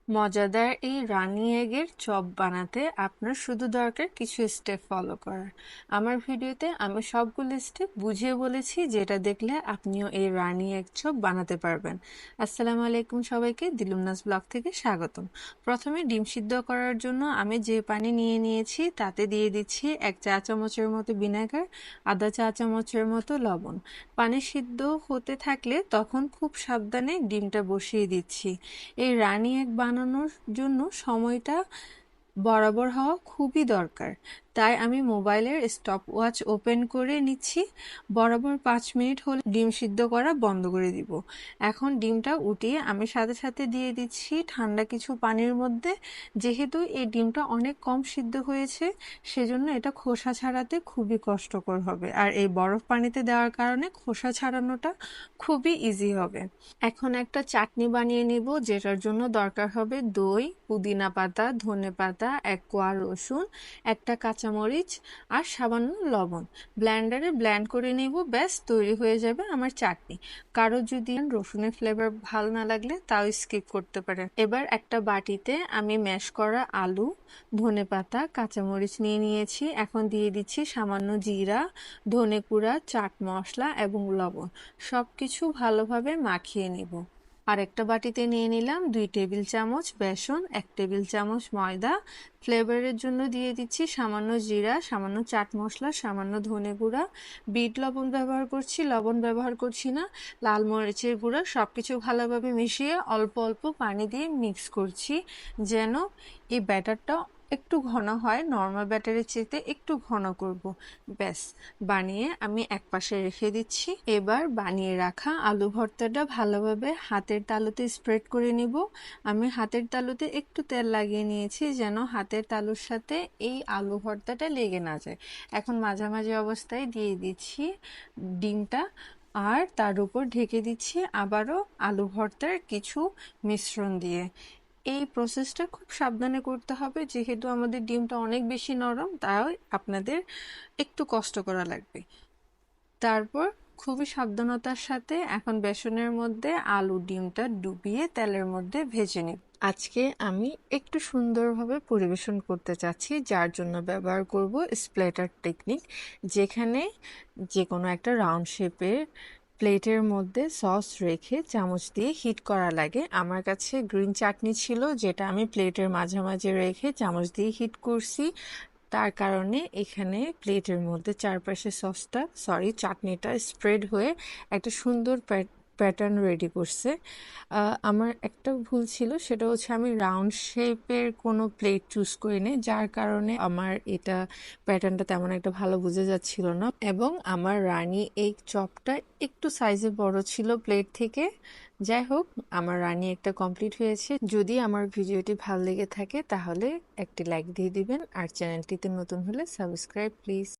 মজাদার এই রানি এগের চপ বানাতে আপনার শুধু দরকার কিছু স্টেপ ফলো করার। আমার ভিডিওতে আমি সবগুলো স্টেপ বুঝিয়ে বলেছি, যেটা দেখলে আপনিও এই রানি এগ চপ বানাতে পারবেন। আসসালামু আলাইকুম সবাইকে, দিলুমনাস ব্লগ থেকে স্বাগতম। প্রথমে ডিম সিদ্ধ করার জন্য আমি যে পানি নিয়ে নিয়েছি তাতে দিয়ে দিচ্ছি 1 চা চামচের মতো ভিনেগার, আধা চা চামচের মতো লবণ। পানি সিদ্ধ হতে থাকলে তখন খুব সাবধানে ডিমটা বসিয়ে দিচ্ছি। এই রানি এগ বানানোর জন্য সময়টা বরাবর হওয়া খুবই দরকার, তাই আমি মোবাইলের স্টপ ওয়াচ ওপেন করে নিচ্ছি। বরাবর 5 মিনিট হলে ডিম সিদ্ধ করা বন্ধ করে দিব। এখন ডিমটা উঠিয়ে আমি সাথে সাথে দিয়ে দিচ্ছি ঠান্ডা কিছু পানির মধ্যে। যেহেতু এই ডিমটা অনেক কম সিদ্ধ হয়েছে, সেজন্য এটা খোসা ছাড়াতে খুবই কষ্টকর হবে, আর এই বরফ পানিতে দেওয়ার কারণে খোসা ছাড়ানোটা খুবই ইজি হবে। এখন একটা চাটনি বানিয়ে নিব, যেটার জন্য দরকার হবে দই, পুদিনা পাতা, ধনে পাতা, 1 কোয়া রসুন, একটা কাঁচামরিচ আর সামান্য লবণ। ব্লেন্ডারে ব্লেন্ড করে নিব, ব্যাস তৈরি হয়ে যাবে আমার চাটনি। কারো যদি রসুনের ফ্লেভার ভালো না লাগলে তাও স্কিপ করতে পারেন। এবার একটা বাটিতে আমি ম্যাশ করা আলু, ধনে পাতা, কাঁচামরিচ নিয়ে নিয়েছি। এখন দিয়ে দিচ্ছি সামান্য জিরা, ধনে গুঁড়া, চাট মশলা এবং লবণ। সবকিছু ভালোভাবে মাখিয়ে নিব। আরেকটা বাটিতে নিয়ে নিলাম 2 টেবিল চামচ বেসন, 1 টেবিল চামচ ময়দা। ফ্লেভারের জন্য দিয়ে দিচ্ছি সামান্য জিরা, সামান্য চাট মশলা, সামান্য ধনে গুঁড়া। বিট লবণ ব্যবহার করছি, লবণ ব্যবহার করছি না। লাল মরিচের গুঁড়া। সবকিছু ভালোভাবে মিশিয়ে অল্প অল্প পানি দিয়ে মিক্স করছি, যেন এই ব্যাটারটা একটু ঘন হয়। নর্মাল ব্যাটারের চেয়ে একটু ঘন করব। ব্যাস, বানিয়ে আমি একপাশে রেখে দিচ্ছি। এবার বানিয়ে রাখা আলু ভর্তাটা ভালোভাবে হাতের তালুতে স্প্রেড করে নিব। আমি হাতের তালুতে একটু তেল লাগিয়ে নিয়েছি, যেন হাতের তালুর সাথে এই আলু ভর্তাটা লেগে না যায়। এখন মাঝামাঝি অবস্থায় দিয়ে দিচ্ছি ডিমটা, আর তার উপর ঢেকে দিচ্ছি আবারও আলু ভর্তার কিছু মিশ্রণ দিয়ে। এই প্রসেসটা খুব সাবধানে করতে হবে, যেহেতু আমাদের ডিমটা অনেক বেশি নরম, তাই আপনাদের একটু কষ্ট করা লাগবে। তারপর খুবই সাবধানতার সাথে এখন বেসনের মধ্যে আলু ডিমটা ডুবিয়ে তেলের মধ্যে ভেজে নিই। আজকে আমি একটু সুন্দরভাবে পরিবেশন করতে চাচ্ছি, যার জন্য ব্যবহার করব স্প্ল্যাটার টেকনিক, যেখানে যে কোনো একটা রাউন্ড শেপের প্লেটের মধ্যে সস রেখে চামচ দিয়ে হিট করা লাগে। আমার কাছে গ্রিন চাটনি ছিল, যেটা আমি প্লেটের মাঝামাঝি রেখে চামচ দিয়ে হিট করছি। তার কারণে এখানে প্লেটের মধ্যে চারপাশে চাটনিটা স্প্রেড হয়ে একটা সুন্দর প্যাটার্ন রেডি করছে। আমার একটা ভুল ছিল, সেটা হচ্ছে আমি রাউন্ড শেপের কোনো প্লেট চুজ করিনি, যার কারণে আমার এটা প্যাটার্নটা তেমন একটা ভালো বোঝা যাচ্ছিল না, এবং আমার রানি এগ চপটা একটু সাইজে বড় ছিল প্লেট থেকে। যাই হোক, আমার রানি একটা কমপ্লিট হয়েছে। যদি আমার ভিডিওটি ভালো লেগে থাকে তাহলে একটি লাইক দিয়ে দিবেন, আর চ্যানেলটিতে নতুন হলে সাবস্ক্রাইব প্লিজ।